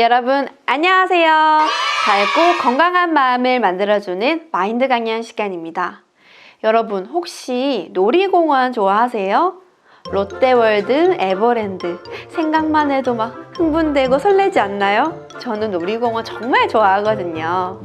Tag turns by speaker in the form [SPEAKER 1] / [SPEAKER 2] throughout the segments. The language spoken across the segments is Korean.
[SPEAKER 1] 여러분 안녕하세요. 밝고 건강한 마음을 만들어주는 마인드 강연 시간입니다. 여러분 혹시 놀이공원 좋아하세요? 롯데월드, 에버랜드 생각만 해도 막 흥분되고 설레지 않나요? 저는 놀이공원 정말 좋아하거든요.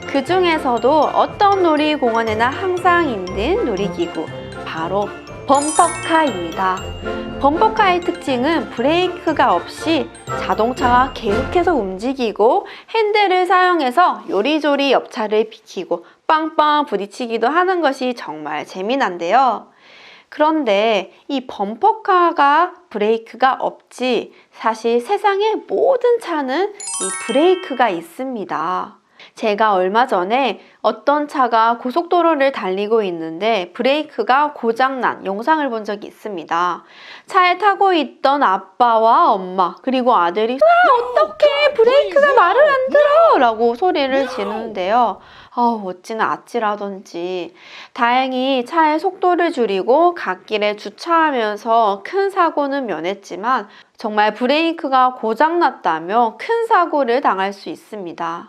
[SPEAKER 1] 그 중에서도 어떤 놀이공원에나 항상 있는 놀이기구 바로 범퍼카입니다. 범퍼카의 특징은 브레이크가 없이 자동차가 계속해서 움직이고 핸들을 사용해서 요리조리 옆차를 비키고 빵빵 부딪히기도 하는 것이 정말 재미난데요. 그런데 이 범퍼카가 브레이크가 없지 사실 세상의 모든 차는 이 브레이크가 있습니다. 제가 얼마 전에 어떤 차가 고속도로를 달리고 있는데 브레이크가 고장난 영상을 본 적이 있습니다. 차에 타고 있던 아빠와 엄마 그리고 아들이 어떡해 브레이크가 말을 안 들어 라고 소리를 지르는데요. 어찌나 아찔하던지. 다행히 차의 속도를 줄이고 갓길에 주차하면서 큰 사고는 면했지만 정말 브레이크가 고장났다며 큰 사고를 당할 수 있습니다.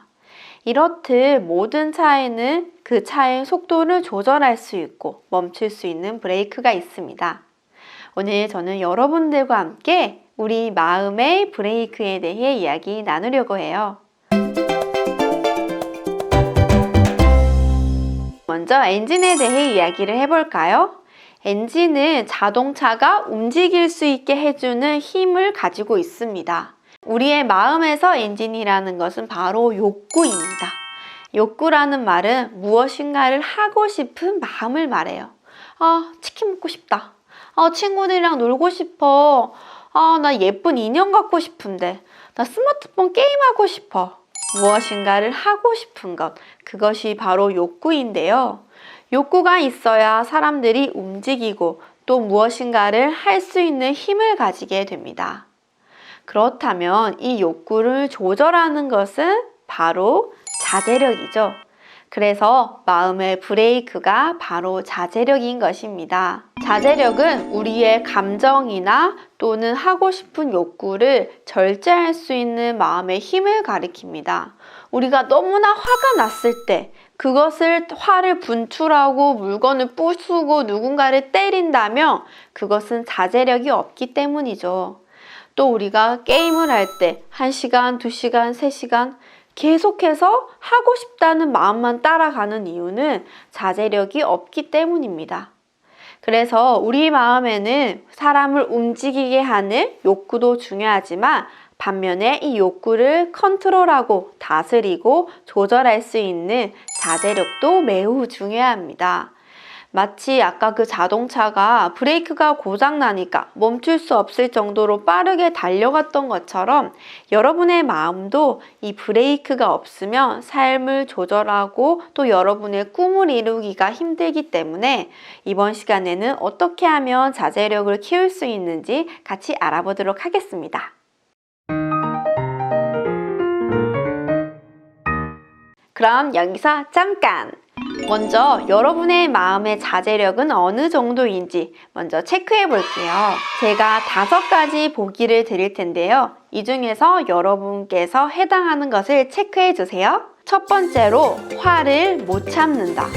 [SPEAKER 1] 이렇듯 모든 차에는 그 차의 속도를 조절할 수 있고 멈출 수 있는 브레이크가 있습니다. 오늘 저는 여러분들과 함께 우리 마음의 브레이크에 대해 이야기 나누려고 해요. 먼저 엔진에 대해 이야기를 해볼까요? 엔진은 자동차가 움직일 수 있게 해주는 힘을 가지고 있습니다. 우리의 마음에서 엔진이라는 것은 바로 욕구입니다. 욕구라는 말은 무엇인가를 하고 싶은 마음을 말해요. 치킨 먹고 싶다. 친구들이랑 놀고 싶어. 나 예쁜 인형 갖고 싶은데. 나 스마트폰 게임하고 싶어. 무엇인가를 하고 싶은 것, 그것이 바로 욕구인데요. 욕구가 있어야 사람들이 움직이고 또 무엇인가를 할 수 있는 힘을 가지게 됩니다. 그렇다면 이 욕구를 조절하는 것은 바로 자제력이죠. 그래서 마음의 브레이크가 바로 자제력인 것입니다. 자제력은 우리의 감정이나 또는 하고 싶은 욕구를 절제할 수 있는 마음의 힘을 가리킵니다. 우리가 너무나 화가 났을 때 그것을 화를 분출하고 물건을 부수고 누군가를 때린다면 그것은 자제력이 없기 때문이죠. 또 우리가 게임을 할 때 1시간, 2시간, 3시간 계속해서 하고 싶다는 마음만 따라가는 이유는 자제력이 없기 때문입니다. 그래서 우리 마음에는 사람을 움직이게 하는 욕구도 중요하지만 반면에 이 욕구를 컨트롤하고 다스리고 조절할 수 있는 자제력도 매우 중요합니다. 마치 아까 그 자동차가 브레이크가 고장나니까 멈출 수 없을 정도로 빠르게 달려갔던 것처럼 여러분의 마음도 이 브레이크가 없으면 삶을 조절하고 또 여러분의 꿈을 이루기가 힘들기 때문에 이번 시간에는 어떻게 하면 자제력을 키울 수 있는지 같이 알아보도록 하겠습니다. 그럼 여기서 잠깐! 먼저 여러분의 마음의 자제력은 어느 정도인지 먼저 체크해 볼게요. 제가 5가지 보기를 드릴 텐데요. 이 중에서 여러분께서 해당하는 것을 체크해 주세요. 첫 번째로 화를 못 참는다.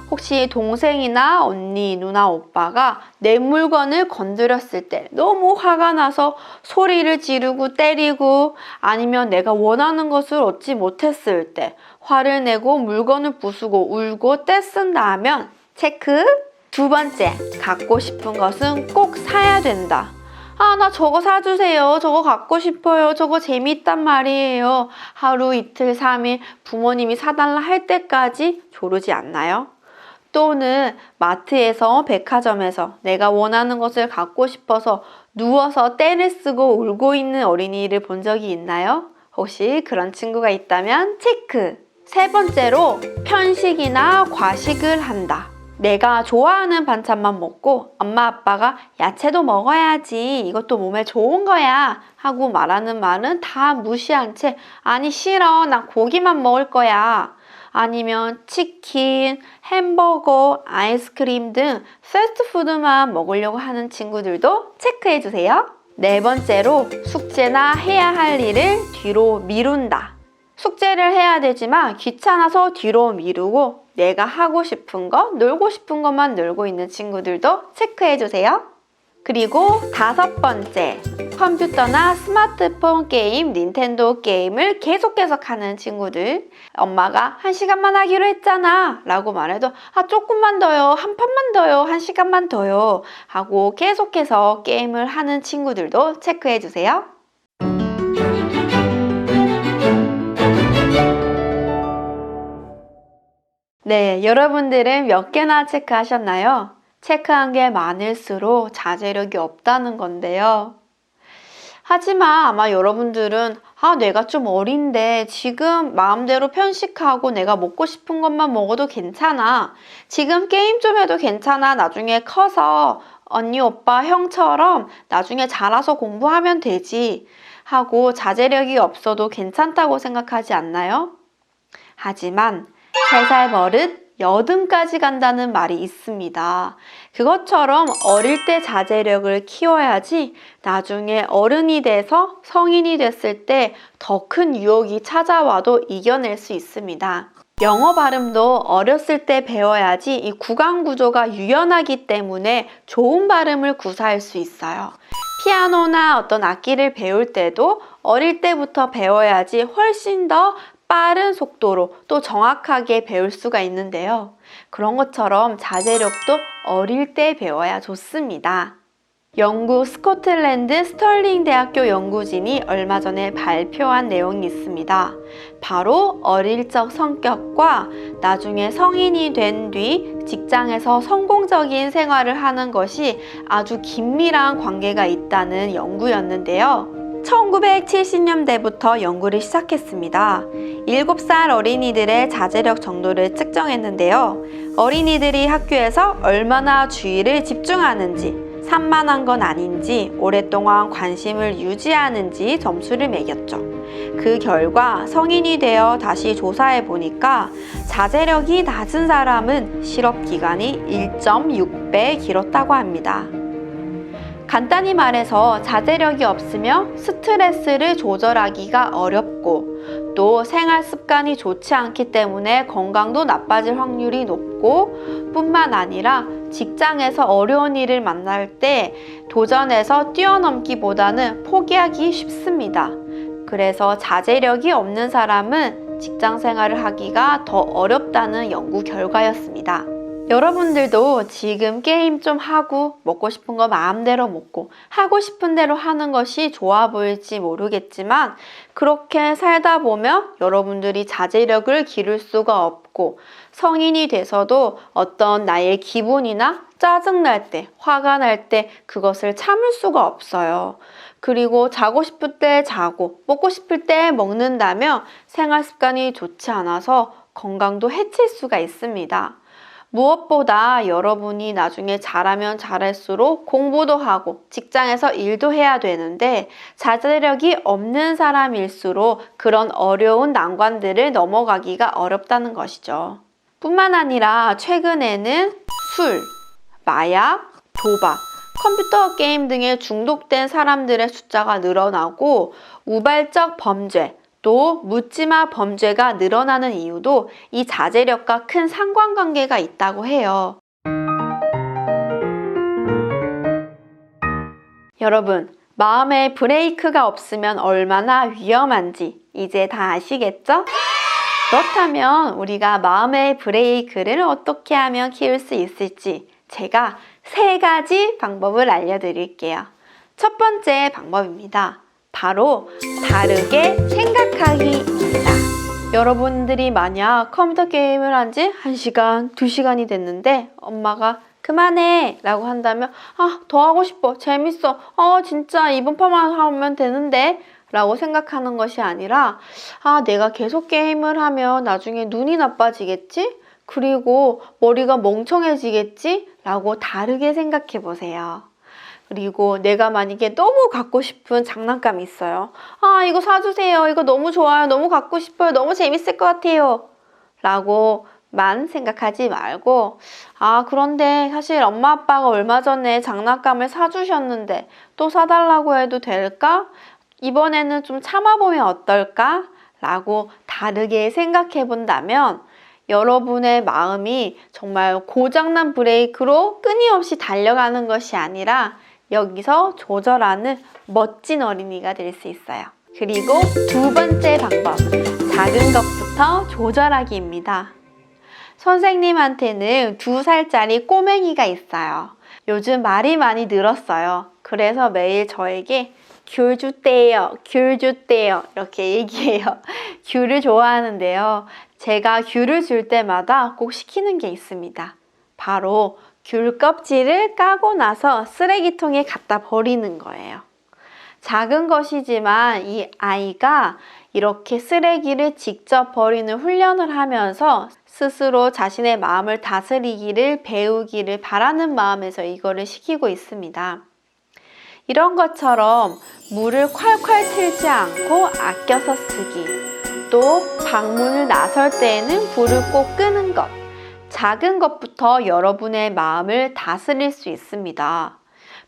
[SPEAKER 1] 혹시 동생이나 언니, 누나, 오빠가 내 물건을 건드렸을 때 너무 화가 나서 소리를 지르고 때리고 아니면 내가 원하는 것을 얻지 못했을 때 화를 내고 물건을 부수고 울고 떼쓴다 하면 체크! 두 번째, 갖고 싶은 것은 꼭 사야 된다. 나 저거 사주세요. 저거 갖고 싶어요. 저거 재미있단 말이에요. 하루 이틀 3일 부모님이 사달라 할 때까지 조르지 않나요? 또는 마트에서 백화점에서 내가 원하는 것을 갖고 싶어서 누워서 떼를 쓰고 울고 있는 어린이를 본 적이 있나요? 혹시 그런 친구가 있다면 체크! 세 번째로 편식이나 과식을 한다. 내가 좋아하는 반찬만 먹고 엄마 아빠가 야채도 먹어야지 이것도 몸에 좋은 거야 하고 말하는 말은 다 무시한 채 아니 싫어 나 고기만 먹을 거야. 아니면 치킨, 햄버거, 아이스크림 등 패스트푸드만 먹으려고 하는 친구들도 체크해 주세요. 네 번째로 숙제나 해야 할 일을 뒤로 미룬다. 숙제를 해야 되지만 귀찮아서 뒤로 미루고 내가 하고 싶은 거, 놀고 싶은 것만 놀고 있는 친구들도 체크해 주세요. 그리고 다섯 번째, 컴퓨터나 스마트폰 게임, 닌텐도 게임을 계속 하는 친구들. 엄마가 1시간만 하기로 했잖아 라고 말해도 조금만 더요, 한 판만 더요, 1시간만 더요 하고 계속해서 게임을 하는 친구들도 체크해 주세요. 네, 여러분들은 몇 개나 체크하셨나요? 체크한 게 많을수록 자제력이 없다는 건데요. 하지만 아마 여러분들은 내가 좀 어린데 지금 마음대로 편식하고 내가 먹고 싶은 것만 먹어도 괜찮아. 지금 게임 좀 해도 괜찮아. 나중에 커서 언니, 오빠, 형처럼 나중에 자라서 공부하면 되지 하고 자제력이 없어도 괜찮다고 생각하지 않나요? 하지만 3살 버릇 여든까지 간다는 말이 있습니다. 그것처럼 어릴 때 자제력을 키워야지 나중에 어른이 돼서 성인이 됐을 때 더 큰 유혹이 찾아와도 이겨낼 수 있습니다. 영어 발음도 어렸을 때 배워야지 이 구강 구조가 유연하기 때문에 좋은 발음을 구사할 수 있어요. 피아노나 어떤 악기를 배울 때도 어릴 때부터 배워야지 훨씬 더 빠른 속도로 또 정확하게 배울 수가 있는데요. 그런 것처럼 자제력도 어릴 때 배워야 좋습니다. 영국 스코틀랜드 스털링 대학교 연구진이 얼마 전에 발표한 내용이 있습니다. 바로 어릴 적 성격과 나중에 성인이 된 뒤 직장에서 성공적인 생활을 하는 것이 아주 긴밀한 관계가 있다는 연구였는데요. 1970년대부터 연구를 시작했습니다. 7살 어린이들의 자제력 정도를 측정했는데요. 어린이들이 학교에서 얼마나 주의를 집중하는지, 산만한 건 아닌지, 오랫동안 관심을 유지하는지 점수를 매겼죠. 그 결과 성인이 되어 다시 조사해 보니까 자제력이 낮은 사람은 실업 기간이 1.6배 길었다고 합니다. 간단히 말해서 자제력이 없으면 스트레스를 조절하기가 어렵고 또 생활 습관이 좋지 않기 때문에 건강도 나빠질 확률이 높고 뿐만 아니라 직장에서 어려운 일을 만날 때 도전해서 뛰어넘기보다는 포기하기 쉽습니다. 그래서 자제력이 없는 사람은 직장 생활을 하기가 더 어렵다는 연구 결과였습니다. 여러분들도 지금 게임 좀 하고 먹고 싶은 거 마음대로 먹고 하고 싶은 대로 하는 것이 좋아 보일지 모르겠지만 그렇게 살다 보면 여러분들이 자제력을 기를 수가 없고 성인이 돼서도 어떤 나의 기분이나 짜증날 때, 화가 날 때 그것을 참을 수가 없어요. 그리고 자고 싶을 때 자고 먹고 싶을 때 먹는다면 생활 습관이 좋지 않아서 건강도 해칠 수가 있습니다. 무엇보다 여러분이 나중에 잘하면 잘할수록 공부도 하고 직장에서 일도 해야 되는데 자제력이 없는 사람일수록 그런 어려운 난관들을 넘어가기가 어렵다는 것이죠. 뿐만 아니라 최근에는 술, 마약, 도박, 컴퓨터 게임 등에 중독된 사람들의 숫자가 늘어나고 우발적 범죄, 또 묻지마 범죄가 늘어나는 이유도 이 자제력과 큰 상관관계가 있다고 해요. 여러분, 마음에 브레이크가 없으면 얼마나 위험한지 이제 다 아시겠죠? 그렇다면 우리가 마음의 브레이크를 어떻게 하면 키울 수 있을지 제가 3가지 방법을 알려드릴게요. 첫 번째 방법입니다. 바로 다르게 생각하기입니다. 여러분들이 만약 컴퓨터 게임을 한 지 1시간, 2시간이 됐는데 엄마가 그만해 라고 한다면 더 하고 싶어, 재밌어, 진짜 이번 판만 하면 되는데 라고 생각하는 것이 아니라 내가 계속 게임을 하면 나중에 눈이 나빠지겠지? 그리고 머리가 멍청해지겠지? 라고 다르게 생각해 보세요. 그리고 내가 만약에 너무 갖고 싶은 장난감이 있어요. 이거 사주세요. 이거 너무 좋아요. 너무 갖고 싶어요. 너무 재밌을 것 같아요. 라고 만 생각하지 말고, 아, 그런데 사실 엄마 아빠가 얼마 전에 장난감을 사주셨는데 또 사달라고 해도 될까? 이번에는 좀 참아보면 어떨까? 라고 다르게 생각해 본다면 여러분의 마음이 정말 고장난 브레이크로 끊임없이 달려가는 것이 아니라 여기서 조절하는 멋진 어린이가 될 수 있어요. 그리고 두 번째 방법, 작은 것부터 조절하기입니다. 선생님한테는 2살짜리 꼬맹이가 있어요. 요즘 말이 많이 늘었어요. 그래서 매일 저에게 귤 주대요, 귤 주대요 이렇게 얘기해요. 귤을 좋아하는데요. 제가 귤을 줄 때마다 꼭 시키는 게 있습니다. 바로 귤 껍질을 까고 나서 쓰레기통에 갖다 버리는 거예요. 작은 것이지만 이 아이가 이렇게 쓰레기를 직접 버리는 훈련을 하면서 스스로 자신의 마음을 다스리기를 배우기를 바라는 마음에서 이거를 시키고 있습니다. 이런 것처럼 물을 콸콸 틀지 않고 아껴서 쓰기, 또 방문을 나설 때에는 불을 꼭 끄는 것, 작은 것부터 여러분의 마음을 다스릴 수 있습니다.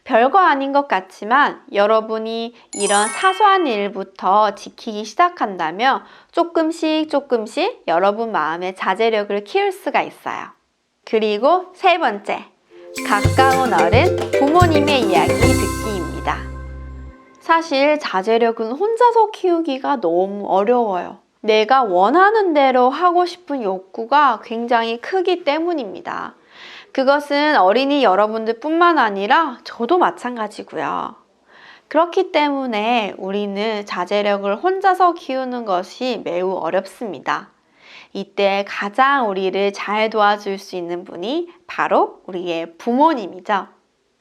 [SPEAKER 1] 별거 아닌 것 같지만 여러분이 이런 사소한 일부터 지키기 시작한다면 조금씩 여러분 마음의 자제력을 키울 수가 있어요. 그리고 세 번째, 가까운 어른, 부모님의 이야기 듣기입니다. 사실 자제력은 혼자서 키우기가 너무 어려워요. 내가 원하는 대로 하고 싶은 욕구가 굉장히 크기 때문입니다. 그것은 어린이 여러분들 뿐만 아니라 저도 마찬가지고요. 그렇기 때문에 우리는 자제력을 혼자서 키우는 것이 매우 어렵습니다. 이때 가장 우리를 잘 도와줄 수 있는 분이 바로 우리의 부모님이죠.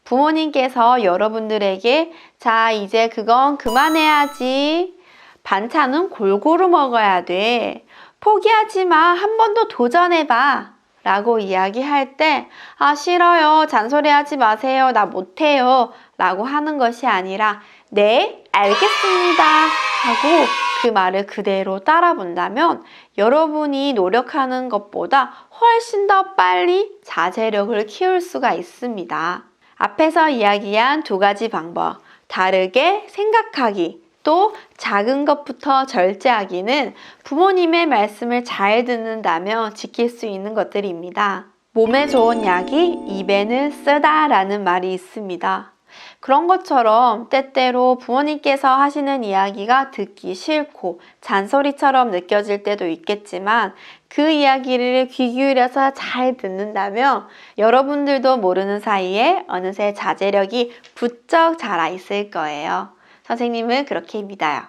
[SPEAKER 1] 부모님께서 여러분들에게 자, 이제 그건 그만해야지. 반찬은 골고루 먹어야 돼. 포기하지 마. 한 번 더 도전해봐. 라고 이야기할 때 아, 싫어요. 잔소리하지 마세요. 나 못해요. 라고 하는 것이 아니라 네, 알겠습니다. 하고 그 말을 그대로 따라 본다면 여러분이 노력하는 것보다 훨씬 더 빨리 자제력을 키울 수가 있습니다. 앞에서 이야기한 2가지 방법, 다르게 생각하기, 또 작은 것부터 절제하기는 부모님의 말씀을 잘 듣는다면 지킬 수 있는 것들입니다. 몸에 좋은 약이 입에는 쓰다 라는 말이 있습니다. 그런 것처럼 때때로 부모님께서 하시는 이야기가 듣기 싫고 잔소리처럼 느껴질 때도 있겠지만 그 이야기를 귀 기울여서 잘 듣는다면 여러분들도 모르는 사이에 어느새 자제력이 부쩍 자라 있을 거예요. 선생님은 그렇게 믿어요.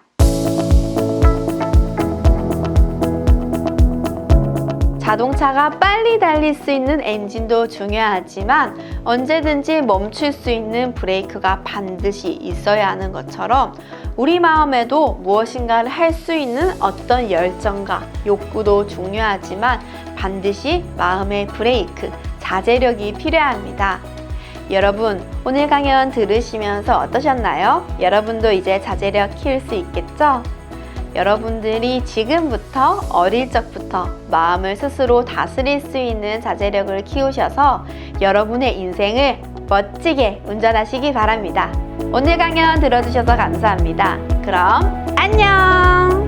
[SPEAKER 1] 자동차가 빨리 달릴 수 있는 엔진도 중요하지만 언제든지 멈출 수 있는 브레이크가 반드시 있어야 하는 것처럼 우리 마음에도 무엇인가를 할 수 있는 어떤 열정과 욕구도 중요하지만 반드시 마음의 브레이크, 자제력이 필요합니다. 여러분, 오늘 강연 들으시면서 어떠셨나요? 여러분도 이제 자제력 키울 수 있겠죠? 여러분들이 지금부터 어릴 적부터 마음을 스스로 다스릴 수 있는 자제력을 키우셔서 여러분의 인생을 멋지게 운전하시기 바랍니다. 오늘 강연 들어주셔서 감사합니다. 그럼 안녕!